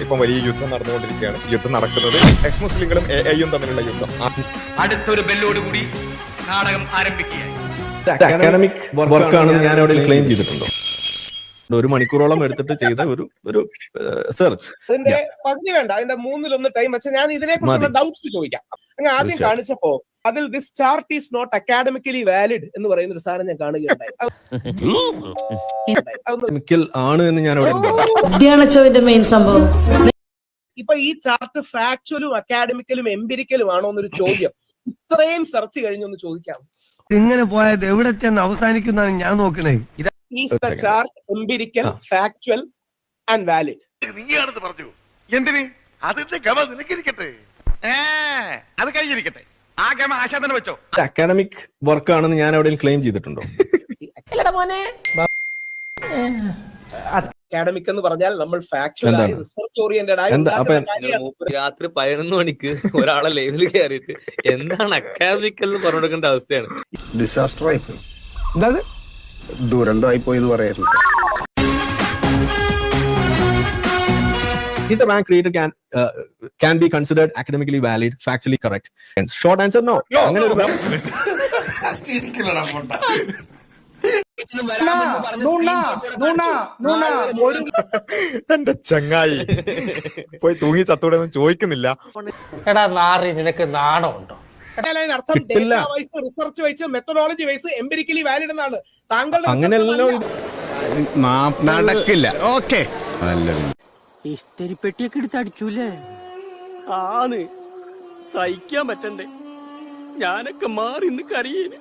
ഇപ്പം വലിയ യുദ്ധം നടന്നുകൊണ്ടിരിക്കുകയാണ്. യുദ്ധം നടക്കുന്നത് എക്സ് മുസ്ലിങ്ങളും എയും തമ്മിലുള്ള യുദ്ധം. അടുത്തൊരു ബെല്ലോടുകൂടി നാടകം ആരംഭിക്കുകയായി. അക്കാഡമിക് വർക്കാണെന്ന് ഞാൻ അവിടെ ക്ലെയിം ചെയ്തിട്ടുണ്ടോ? 1 മണിക്കൂറോളം എടുത്തിട്ട് ചെയ്ത ഒരു സെർച്ച്. അതിന്റെ പകുതി വേണ്ട, അതിന്റെ 1/3 ടൈം വെച്ച് ഞാൻ ഇതിനെക്കുറിച്ചുള്ള ഡൗട്ട്സ് ചോദിക്കാം. അങ്ങ് ആദ്യം കാണിച്ചപ്പോ അതിൽ this chart is not academically valid എന്ന് പറയുന്ന ഒരു സാധനം ഞാൻ കാണുകയുണ്ടായി. ആണ് എന്ന് ഞാൻ അവിടെ മെയിൻ സംഭവം. ഇപ്പൊ ഈ ചാർട്ട് ഫാക്ച്വലും അക്കാഡമിക്കലും എംപിരിക്കലും ആണോ എന്നൊരു ചോദ്യം ഇത്രയും സെർച്ച് കഴിഞ്ഞൊന്ന് ചോദിക്കാം. ഇങ്ങനെ പോയത് എവിടെ ചെന്ന് അവസാനിക്കുന്നതാണ് ഞാൻ നോക്കണേ. Is the chart empirical, factual and valid? നീയാണെന്ന് പറഞ്ഞു. എന്തിന്? അതിന്റെ ഗമ നിനക്കിരിക്കട്ടെ, അത് കഴിഞ്ഞിരിക്കട്ടെ. ആ ഗമ ആശാ തന്നെ വെച്ചോ. അക്കാഡമിക് വർക്കാണെന്ന് ഞാൻ അവിടെ ക്ലെയിം ചെയ്തിട്ടുണ്ടോ? അക്കാഡമിക് എന്ന് പറഞ്ഞാൽ നമ്മൾ ഫാക്ച്വൽ ആയി റിസർച്ച് ഓറിയന്റഡ് ആയി രാത്രി 11 മണിക്ക് ഒരാളെ ലൈവിൽ കയറിയിട്ട് എന്താണ് അക്കാദമിക്കൽ എന്ന് പറഞ്ഞു കൊടുക്കേണ്ട അവസ്ഥയാണ്. ഡിസാസ്റ്റർ ആയിപ്പോയി, ദുരന്തമായി പോയി എന്ന് പറയായിരുന്നു. Is the rank created can be considered academically valid, factually correct? And short answer, no. അങ്ങനെ ഒരു എന്റെ ചങ്ങായി പോയി തൂങ്ങി ചത്തൂടെ ചോദിക്കുന്നില്ല. എടാ നാറി, നിനക്ക് നാണമുണ്ടോ? അർത്ഥം data wise, research wise, methodology wise empirically valid എന്നാണ്. താങ്കളുടെ അങ്ങനെയല്ലോ നടക്കില്ല. ഓക്കെ, ഇസ്തിരിപ്പെട്ടിയൊക്കെ എടുത്ത് അടിച്ചൂലേ? ആന്ന് സഹിക്കാൻ പറ്റണ്ടേ? ഞാനൊക്കെ മാറി ഇന്ന് കരയേന്.